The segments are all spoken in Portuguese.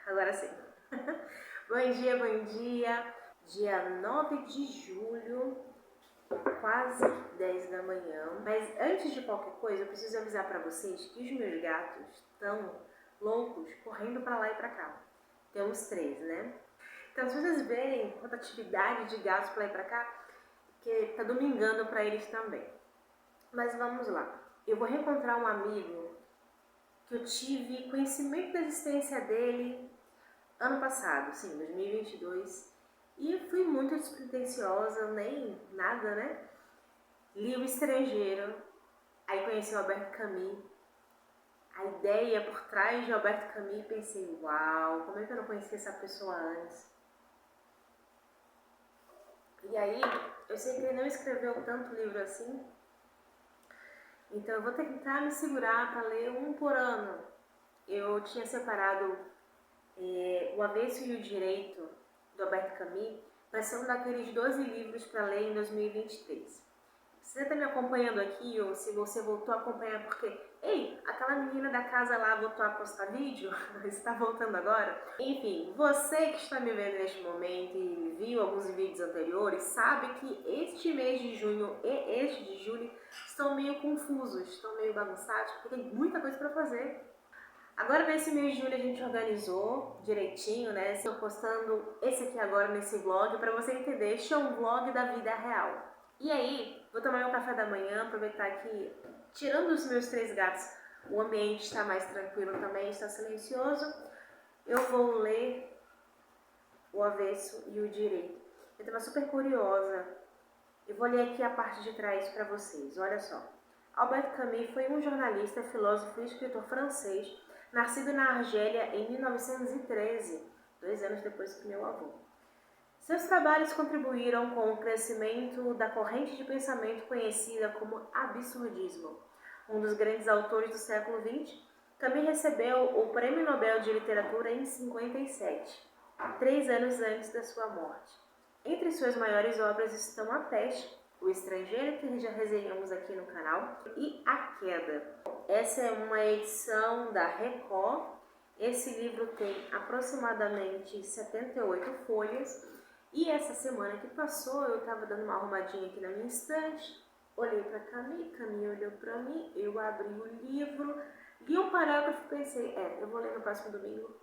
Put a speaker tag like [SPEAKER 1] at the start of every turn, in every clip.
[SPEAKER 1] Agora sim. Bom dia, bom dia. Dia 9 de julho, quase 10 da manhã. Mas antes de qualquer coisa, eu preciso avisar pra vocês que os meus gatos estão loucos, correndo pra lá e pra cá. Temos 3, né? Então, se vocês verem rotatividade de gatos pra lá e pra cá, que tá domingando pra eles também. Mas vamos lá. Eu vou reencontrar um amigo que eu tive conhecimento da existência dele ano passado, sim, 2022, e fui muito despretensiosa, nem nada, né? Li O Estrangeiro, aí conheci o Albert Camus, a ideia por trás de Albert Camus, pensei, uau, como é que eu não conhecia essa pessoa antes? E aí, eu sei que ele não escreveu tanto livro assim, então eu vou tentar me segurar para ler um por ano. Eu tinha separado O Avesso e o Direito, do Albert Camus, vai ser um daqueles 12 livros para ler em 2023. Se você está me acompanhando aqui, ou se você voltou a acompanhar porque, ei, aquela menina da casa lá voltou a postar vídeo, está voltando agora? Enfim, você que está me vendo neste momento e viu alguns vídeos anteriores, sabe que este mês de junho e este de julho estão meio confusos, estão meio bagunçados, porque tem muita coisa para fazer. Agora nesse mês de julho a gente organizou direitinho, né? Estou postando esse aqui agora nesse vlog para você entender. Este é um vlog da vida real. E aí, vou tomar meu café da manhã, aproveitar que, tirando os meus 3 gatos, o ambiente está mais tranquilo também, está silencioso. Eu vou ler O Avesso e o Direito. Eu estava super curiosa. Eu vou ler aqui a parte de trás para vocês, olha só. Albert Camus foi um jornalista, filósofo e escritor francês, nascido na Argélia em 1913, 2 anos depois que meu avô. Seus trabalhos contribuíram com o crescimento da corrente de pensamento conhecida como absurdismo. Um dos grandes autores do século XX, Camus recebeu o Prêmio Nobel de Literatura em 57, 3 anos antes da sua morte. Entre suas maiores obras estão A Peste, O Estrangeiro, que já resenhamos aqui no canal, e A Queda. Essa é uma edição da Record. Esse livro tem aproximadamente 78 folhas. E essa semana que passou, eu estava dando uma arrumadinha aqui na minha estante, olhei para Camus, Camus olhou para mim, eu abri o livro, li um parágrafo e pensei, eu vou ler no próximo domingo.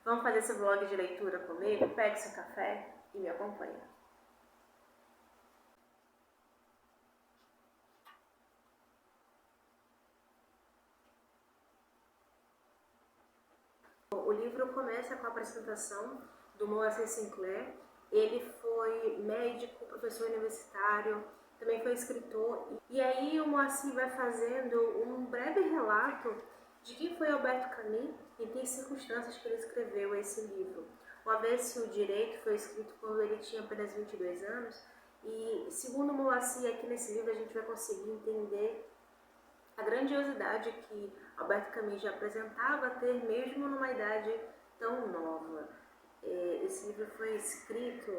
[SPEAKER 1] Vamos fazer esse vlog de leitura comigo? Pegue seu café e me acompanha. O livro começa com a apresentação do Moacir Sinclair. Ele foi médico, professor universitário, também foi escritor. E aí o Moacir vai fazendo um breve relato de quem foi Albert Camus e que circunstâncias que ele escreveu esse livro. O Avesso e o Direito foi escrito quando ele tinha apenas 22 anos e, segundo Moacir, aqui nesse livro a gente vai conseguir entender a grandiosidade que Albert Camus já apresentava ter mesmo numa idade tão nova. Esse livro foi escrito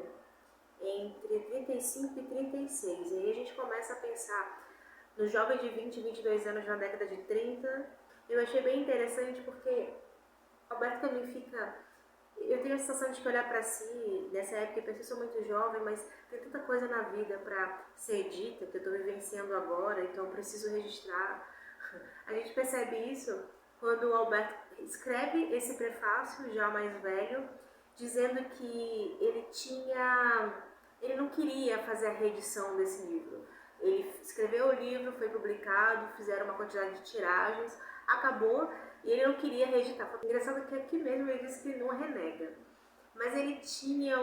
[SPEAKER 1] entre 35 e 36, e aí a gente começa a pensar no jovem de 20 e 22 anos na década de 30. Eu achei bem interessante porque Albert Camus fica... Eu tenho a sensação de que olhar para si, nessa época, eu pensei, sou muito jovem, mas tem tanta coisa na vida para ser dita, que eu estou vivenciando agora, então eu preciso registrar. A gente percebe isso quando o Albert escreve esse prefácio, já mais velho, dizendo que ele não queria fazer a reedição desse livro. Ele escreveu o livro, foi publicado, fizeram uma quantidade de tiragens, acabou e ele não queria reeditar. Foi engraçado que aqui mesmo ele disse que ele não renega. Mas ele tinha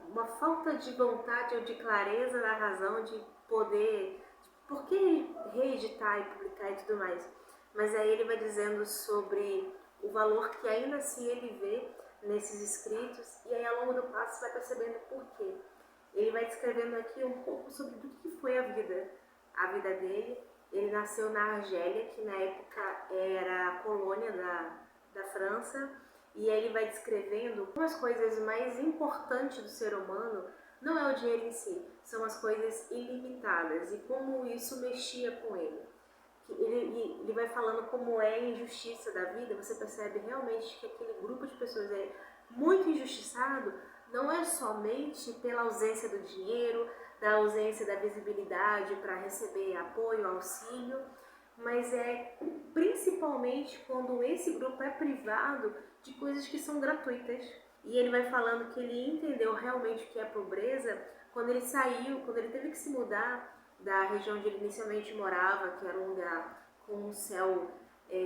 [SPEAKER 1] uma falta de vontade ou de clareza na razão de poder, por que reeditar e publicar e tudo mais. Mas aí ele vai dizendo sobre o valor que ainda assim ele vê nesses escritos, e aí ao longo do passo vai percebendo por quê. Ele vai descrevendo aqui um pouco sobre o que foi a vida dele. Ele nasceu na Argélia, que na época era a colônia da França, e aí ele vai descrevendo como as coisas mais importantes do ser humano não é o dinheiro em si, são as coisas ilimitadas, e como isso mexia com ele. que ele vai falando como é a injustiça da vida, você percebe realmente que aquele grupo de pessoas é muito injustiçado, não é somente pela ausência do dinheiro, da ausência da visibilidade para receber apoio, auxílio, mas é principalmente quando esse grupo é privado de coisas que são gratuitas. E ele vai falando que ele entendeu realmente o que é pobreza quando ele saiu, quando ele teve que se mudar da região onde ele inicialmente morava, que era um lugar com um céu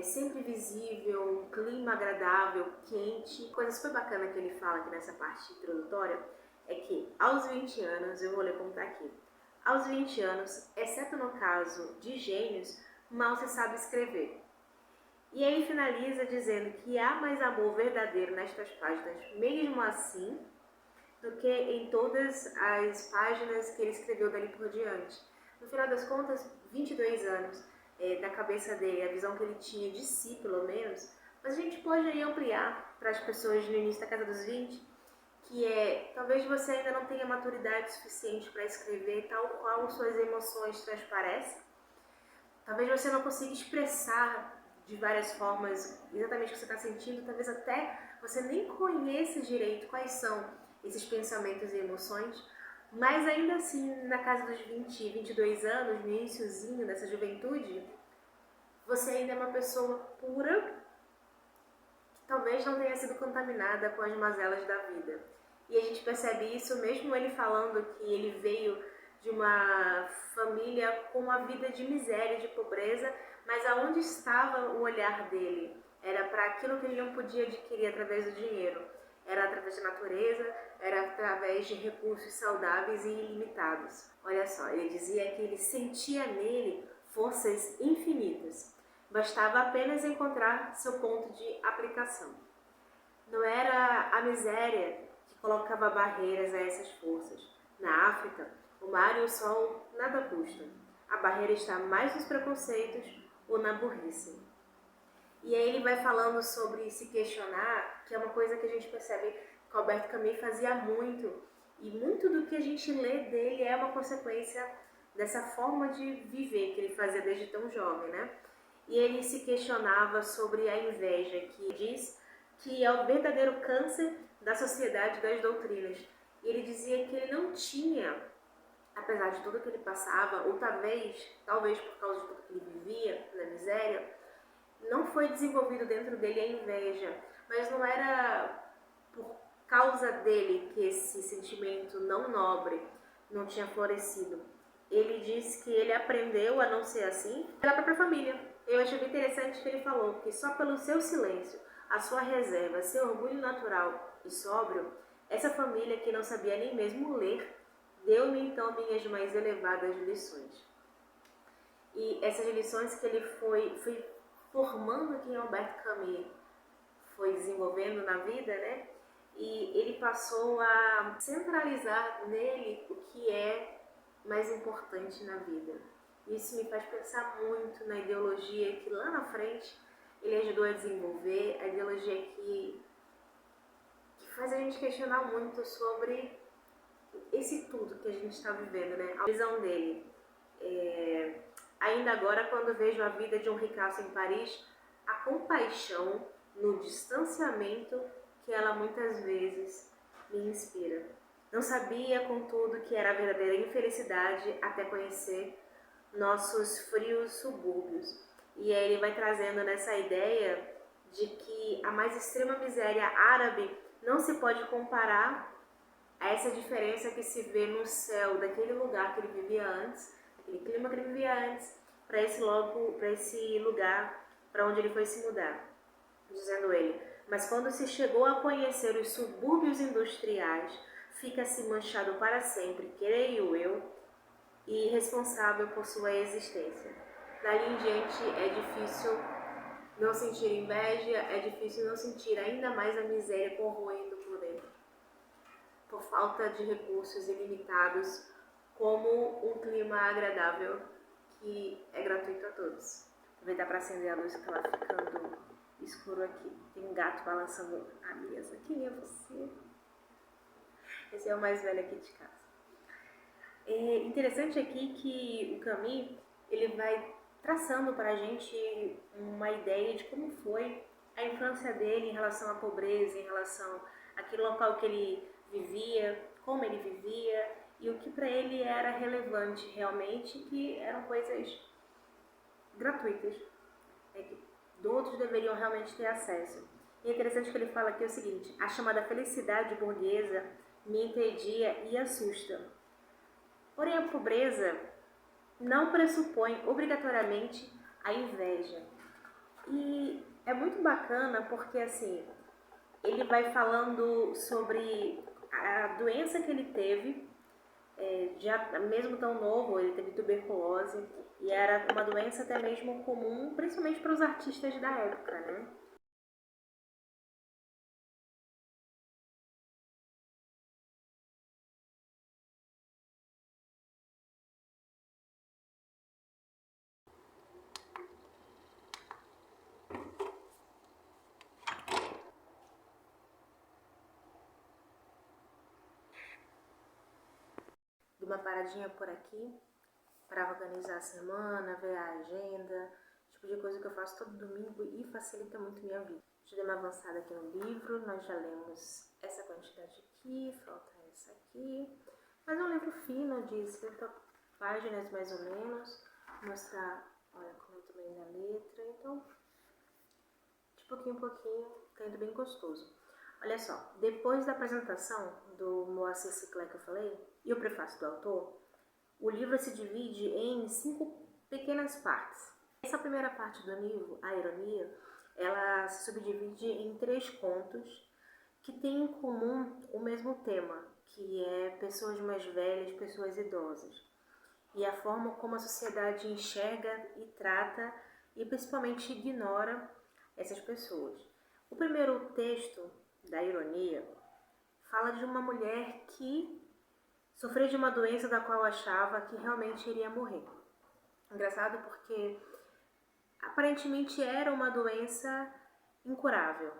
[SPEAKER 1] sempre visível, um clima agradável, quente. Coisa super bacana que ele fala aqui nessa parte introdutória é que aos 20 anos, eu vou ler como está aqui, aos 20 anos, exceto no caso de gênios, mal se sabe escrever. E aí finaliza dizendo que há mais amor verdadeiro nestas páginas, mesmo assim, do que em todas as páginas que ele escreveu dali por diante. No final das contas, 22 anos da cabeça dele, a visão que ele tinha de si, pelo menos, mas a gente pode aí ampliar para as pessoas no início da casa dos 20, que é, talvez você ainda não tenha maturidade suficiente para escrever tal qual suas emoções transparecem, talvez você não consiga expressar de várias formas exatamente o que você está sentindo, talvez até você nem conheça direito quais são esses pensamentos e emoções, mas ainda assim, na casa dos 20, 22 anos, no iniciozinho dessa juventude, você ainda é uma pessoa pura, que talvez não tenha sido contaminada com as mazelas da vida. E a gente percebe isso mesmo ele falando que ele veio de uma família com uma vida de miséria, de pobreza, mas aonde estava o olhar dele? Era para aquilo que ele não podia adquirir através do dinheiro. Era através da natureza, era através de recursos saudáveis e ilimitados. Olha só, ele dizia que ele sentia nele forças infinitas. Bastava apenas encontrar seu ponto de aplicação. Não era a miséria que colocava barreiras a essas forças. Na África, o mar e o sol nada custam. A barreira está mais nos preconceitos ou na burrice. E aí ele vai falando sobre se questionar, que é uma coisa que a gente percebe que Alberto Camus fazia muito, e muito do que a gente lê dele é uma consequência dessa forma de viver que ele fazia desde tão jovem, né? E ele se questionava sobre a inveja, que diz que é o verdadeiro câncer da sociedade das doutrinas. E ele dizia que ele não tinha, apesar de tudo que ele passava, ou talvez por causa de tudo que ele vivia na miséria, não foi desenvolvido dentro dele a inveja, mas não era por causa dele que esse sentimento não nobre não tinha florescido. Ele disse que ele aprendeu a não ser assim pela própria família. Eu achei bem interessante que ele falou que só pelo seu silêncio, a sua reserva, seu orgulho natural e sóbrio, essa família que não sabia nem mesmo ler, deu-me então minhas mais elevadas lições. E essas lições que ele foi formando quem Alberto Camus foi desenvolvendo na vida, né? E ele passou a centralizar nele o que é mais importante na vida. Isso me faz pensar muito na ideologia que lá na frente ele ajudou a desenvolver, a ideologia que faz a gente questionar muito sobre esse tudo que a gente está vivendo, né? A visão dele. Ainda agora, quando vejo a vida de um ricaço em Paris, a compaixão no distanciamento que ela muitas vezes me inspira. Não sabia, contudo, que era a verdadeira infelicidade até conhecer nossos frios subúrbios. E aí ele vai trazendo nessa ideia de que a mais extrema miséria árabe não se pode comparar a essa diferença que se vê no céu daquele lugar que ele vivia antes, aquele clima que ele vivia antes, para esse lugar para onde ele foi se mudar. Dizendo ele, mas quando se chegou a conhecer os subúrbios industriais, fica-se manchado para sempre, creio eu, e responsável por sua existência. Dali em diante é difícil não sentir inveja, é difícil não sentir ainda mais a miséria corroendo por dentro, por falta de recursos ilimitados, como um clima agradável que é gratuito a todos. Aproveitar para acender a luz que está ficando escuro aqui. Tem um gato balançando a mesa. Quem é você? Esse é o mais velho aqui de casa. É interessante aqui que o Camus, ele vai traçando para a gente uma ideia de como foi a infância dele em relação à pobreza, em relação àquele local que ele vivia, como ele vivia e o que para ele era relevante realmente, que eram coisas gratuitas, que todos deveriam realmente ter acesso. E é interessante que ele fala aqui o seguinte: a chamada felicidade burguesa me entedia e assusta. Porém, a pobreza não pressupõe obrigatoriamente a inveja. E é muito bacana porque, assim, ele vai falando sobre a doença que ele teve, já mesmo tão novo, ele teve tuberculose, e era uma doença até mesmo comum, principalmente para os artistas da época, né? De uma paradinha por aqui, para organizar a semana, ver a agenda, tipo de coisa que eu faço todo domingo e facilita muito minha vida. Já dei uma avançada aqui no livro, nós já lemos essa quantidade aqui, falta essa aqui. Mas é um livro fino, de 50 páginas mais ou menos, mostrar, olha, como eu tô lendo a letra, então, de pouquinho em pouquinho, tá indo bem gostoso. Olha só, depois da apresentação do Moacir Ciclé que eu falei, e o prefácio do autor, o livro se divide em 5 pequenas partes. Essa primeira parte do livro, A Ironia, ela se subdivide em 3 contos que têm em comum o mesmo tema, que é pessoas mais velhas, pessoas idosas, e a forma como a sociedade enxerga e trata e principalmente ignora essas pessoas. O primeiro texto da Ironia fala de uma mulher que sofreu de uma doença da qual achava que realmente iria morrer. Engraçado porque aparentemente era uma doença incurável.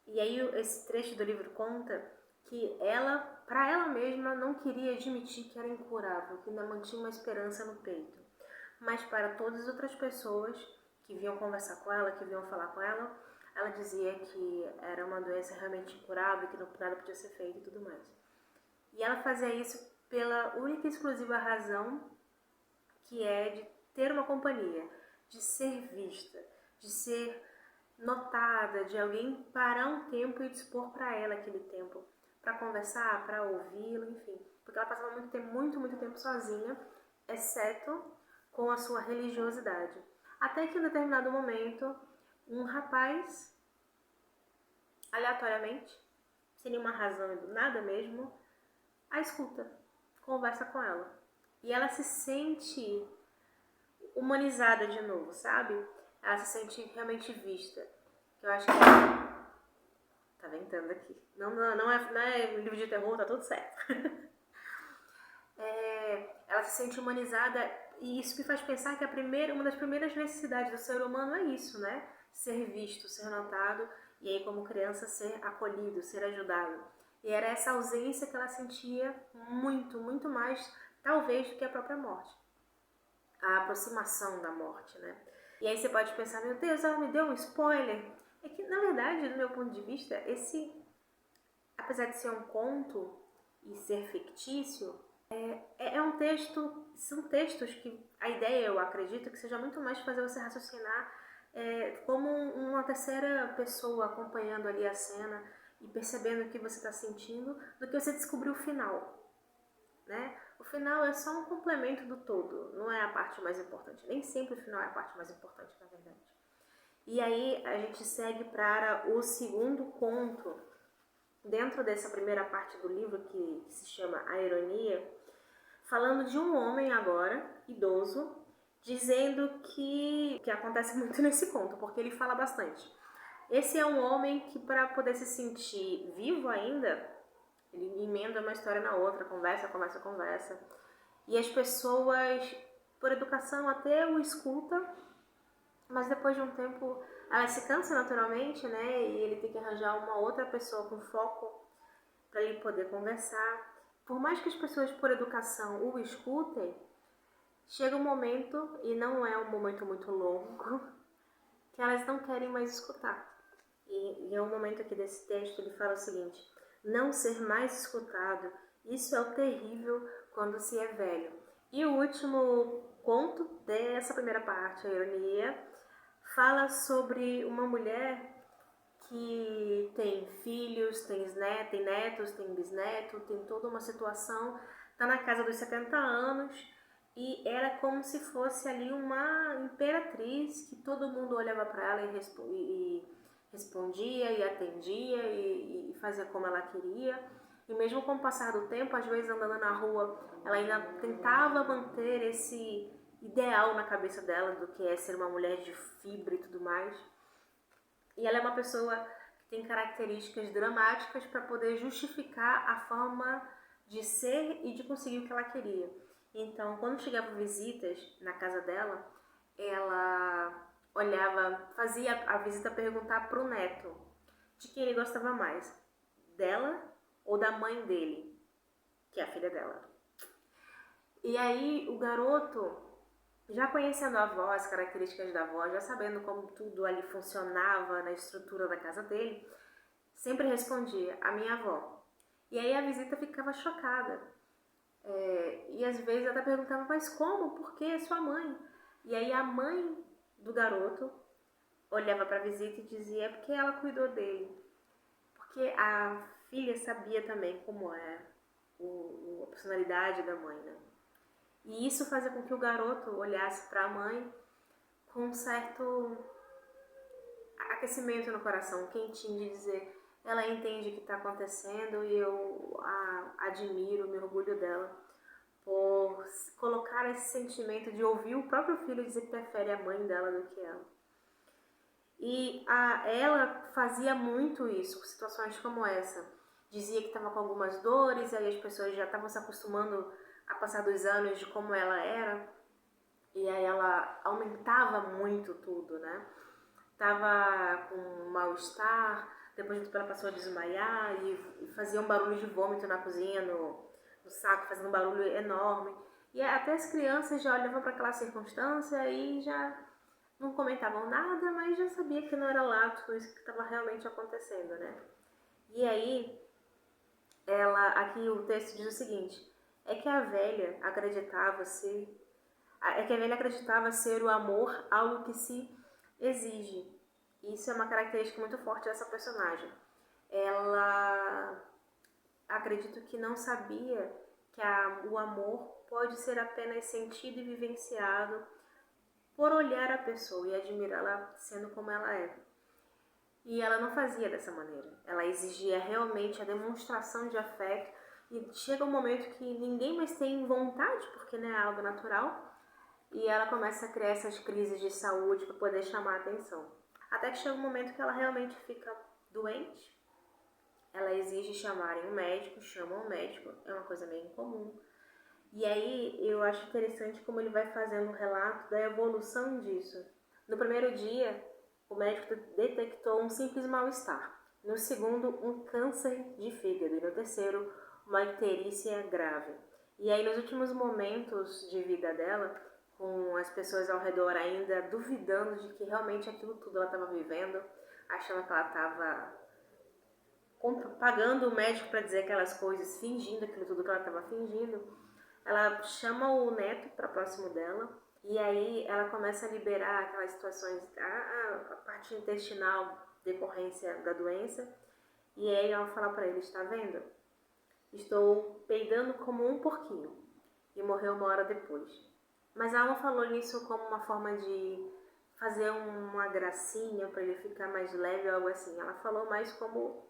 [SPEAKER 1] E aí esse trecho do livro conta que ela, para ela mesma, não queria admitir que era incurável, que ainda mantinha uma esperança no peito. Mas para todas as outras pessoas que vinham conversar com ela, que vinham falar com ela, ela dizia que era uma doença realmente incurável, que nada podia ser feito e tudo mais. E ela fazia isso pela única e exclusiva razão que é de ter uma companhia, de ser vista, de ser notada, de alguém parar um tempo e dispor para ela aquele tempo, para conversar, para ouvi-lo, enfim. Porque ela passava muito tempo sozinha, exceto com a sua religiosidade. Até que em determinado momento, um rapaz, aleatoriamente, sem nenhuma razão e do nada mesmo, a escuta, conversa com ela. E ela se sente humanizada de novo, sabe? Ela se sente realmente vista. Eu acho que tá ventando aqui. Não é livro de terror, tá tudo certo. Ela se sente humanizada e isso me faz pensar que uma das primeiras necessidades do ser humano é isso, né? Ser visto, ser notado e aí como criança ser acolhido, ser ajudado. E era essa ausência que ela sentia muito mais, talvez, do que a própria morte. A aproximação da morte, né? E aí você pode pensar, meu Deus, ela me deu um spoiler. É que, na verdade, do meu ponto de vista, apesar de ser um conto e ser fictício, é um texto, são textos que a ideia, eu acredito, que seja muito mais fazer você raciocinar como uma terceira pessoa acompanhando ali a cena e percebendo o que você está sentindo, do que você descobrir o final, né? O final é só um complemento do todo, não é a parte mais importante. Nem sempre o final é a parte mais importante, na verdade. E aí a gente segue para o segundo conto, dentro dessa primeira parte do livro que se chama A Ironia, falando de um homem agora, idoso, dizendo que acontece muito nesse conto, porque ele fala bastante. Esse é um homem que, para poder se sentir vivo ainda, ele emenda uma história na outra, conversa. E as pessoas, por educação, até o escuta, mas depois de um tempo ela se cansa naturalmente, né? E ele tem que arranjar uma outra pessoa com foco para ele poder conversar. Por mais que as pessoas, por educação, o escutem, chega um momento, e não é um momento muito longo, que elas não querem mais escutar. E é um momento aqui desse texto, ele fala o seguinte: não ser mais escutado, isso é o terrível quando se é velho. E o último conto dessa primeira parte, a ironia, fala sobre uma mulher que tem filhos, tem netos, tem bisneto, tem toda uma situação, está na casa dos 70 anos e ela é como se fosse ali uma imperatriz que todo mundo olhava para ela e respondia e atendia e fazia como ela queria. E mesmo com o passar do tempo, às vezes andando na rua, ela ainda tentava manter esse ideal na cabeça dela do que é ser uma mulher de fibra e tudo mais. E ela é uma pessoa que tem características dramáticas para poder justificar a forma de ser e de conseguir o que ela queria. Então, quando chegavam visitas na casa dela, ela olhava, fazia a visita perguntar para o neto de quem ele gostava mais, dela ou da mãe dele, que é a filha dela. E aí o garoto, já conhecendo a avó, as características da avó, já sabendo como tudo ali funcionava na estrutura da casa dele, sempre respondia, a minha avó. E aí a visita ficava chocada. E às vezes até perguntava, mas como? Por que sua mãe? E aí a mãe do garoto olhava para a visita e dizia, é porque ela cuidou dele. Porque a filha sabia também como é a personalidade da mãe, né? E isso fazia com que o garoto olhasse para a mãe com um certo aquecimento no coração, quentinho de dizer, ela entende o que está acontecendo e eu a admiro, me orgulho dela por colocar esse sentimento de ouvir o próprio filho dizer que prefere a mãe dela do que ela. E ela fazia muito isso, com situações como essa. Dizia que estava com algumas dores, e aí as pessoas já estavam se acostumando a passar dos anos de como ela era. E aí ela aumentava muito tudo, né? Tava com mal-estar, depois ela passou a desmaiar e fazia um barulho de vômito na cozinha, no saco, fazendo um barulho enorme. E até as crianças já olhavam para aquela circunstância e já não comentavam nada, mas já sabia que não era lá tudo isso que estava realmente acontecendo, né? E aí, aqui o texto diz o seguinte, é que a velha acreditava ser o amor algo que se exige. Isso é uma característica muito forte dessa personagem. Ela, acredito que não sabia que o amor pode ser apenas sentido e vivenciado por olhar a pessoa e admirá-la sendo como ela é. E ela não fazia dessa maneira. Ela exigia realmente a demonstração de afeto e chega um momento que ninguém mais tem vontade, porque não é algo natural, e ela começa a criar essas crises de saúde para poder chamar a atenção. Até que chega um momento que ela realmente fica doente, ela exige chamarem um médico, chamam um médico, é uma coisa meio incomum. E aí eu acho interessante como ele vai fazendo um relato da evolução disso. No primeiro dia, o médico detectou um simples mal-estar. No segundo, um câncer de fígado. E no terceiro, uma icterícia grave. E aí nos últimos momentos de vida dela, com as pessoas ao redor ainda duvidando de que realmente aquilo tudo ela estava vivendo, achando que ela estava pagando o médico para dizer aquelas coisas, fingindo aquilo tudo que ela estava fingindo, ela chama o neto para próximo dela e aí ela começa a liberar aquelas situações, a parte intestinal, decorrência da doença, e aí ela fala para ele, está vendo? Estou peidando como um porquinho, e morreu uma hora depois. Mas ela não falou nisso como uma forma de fazer uma gracinha para ele ficar mais leve ou algo assim. Ela falou mais como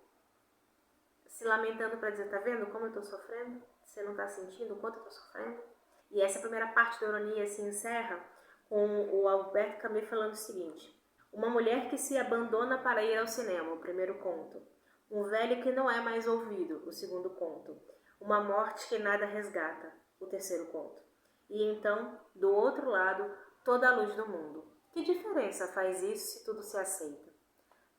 [SPEAKER 1] se lamentando para dizer, tá vendo como eu tô sofrendo? Você não tá sentindo o quanto eu tô sofrendo? E essa primeira parte da ironia se encerra com o Alberto Camus falando o seguinte: uma mulher que se abandona para ir ao cinema, o primeiro conto. Um velho que não é mais ouvido, o segundo conto. Uma morte que nada resgata, o terceiro conto. E então, do outro lado, toda a luz do mundo. Que diferença faz isso se tudo se aceita?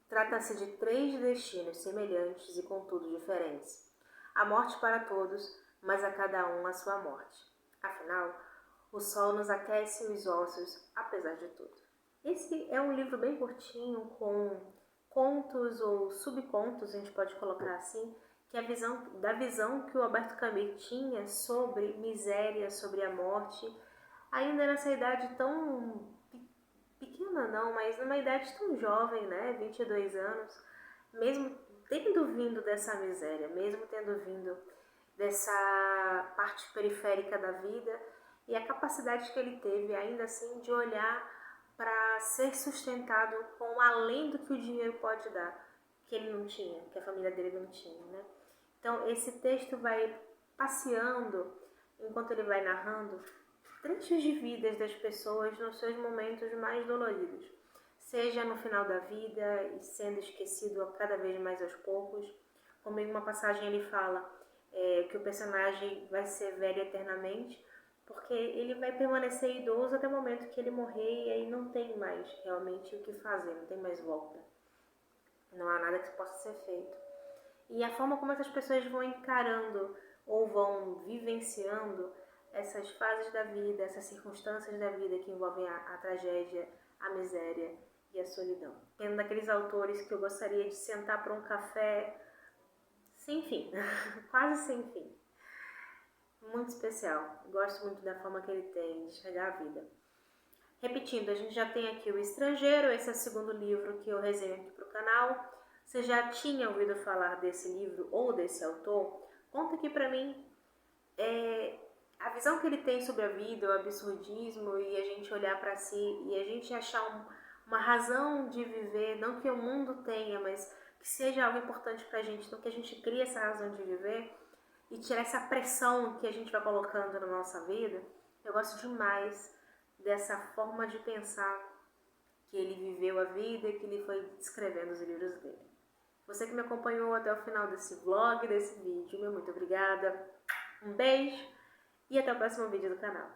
[SPEAKER 1] Trata-se de 3 destinos semelhantes e contudo diferentes. A morte para todos, mas a cada um a sua morte. Afinal, O sol nos aquece os ossos, apesar de tudo. Esse é um livro bem curtinho, com contos ou subcontos, a gente pode colocar assim, que é a visão que o Alberto Camus tinha sobre miséria, sobre a morte, ainda nessa idade tão pequena não, mas numa idade tão jovem, né, 22 anos, mesmo tendo vindo dessa miséria, mesmo tendo vindo dessa parte periférica da vida, e a capacidade que ele teve ainda assim de olhar para ser sustentado com além do que o dinheiro pode dar, que ele não tinha, que a família dele não tinha, né? Então esse texto vai passeando, enquanto ele vai narrando, trechos de vidas das pessoas nos seus momentos mais doloridos, seja no final da vida e sendo esquecido cada vez mais aos poucos, como em uma passagem ele fala que o personagem vai ser velho eternamente, porque ele vai permanecer idoso até o momento que ele morrer e aí não tem mais realmente o que fazer, não tem mais volta. Não há nada que possa ser feito. E a forma como essas pessoas vão encarando ou vão vivenciando essas fases da vida, essas circunstâncias da vida que envolvem a tragédia, a miséria e a solidão. É um daqueles autores que eu gostaria de sentar para um café sem fim, quase sem fim. Muito especial. Gosto muito da forma que ele tem de chegar à vida. Repetindo, a gente já tem aqui O Estrangeiro, esse é o segundo livro que eu resenho aqui para o canal. Você já tinha ouvido falar desse livro ou desse autor? Conta aqui pra mim a visão que ele tem sobre a vida, o absurdismo e a gente olhar pra si e a gente achar uma razão de viver, não que o mundo tenha, mas que seja algo importante pra gente, então que a gente crie essa razão de viver e tirar essa pressão que a gente vai colocando na nossa vida. Eu gosto demais dessa forma de pensar que ele viveu a vida e que ele foi descrevendo os livros dele. Você que me acompanhou até o final desse vlog, desse vídeo, meu muito obrigada. Um beijo e até o próximo vídeo do canal.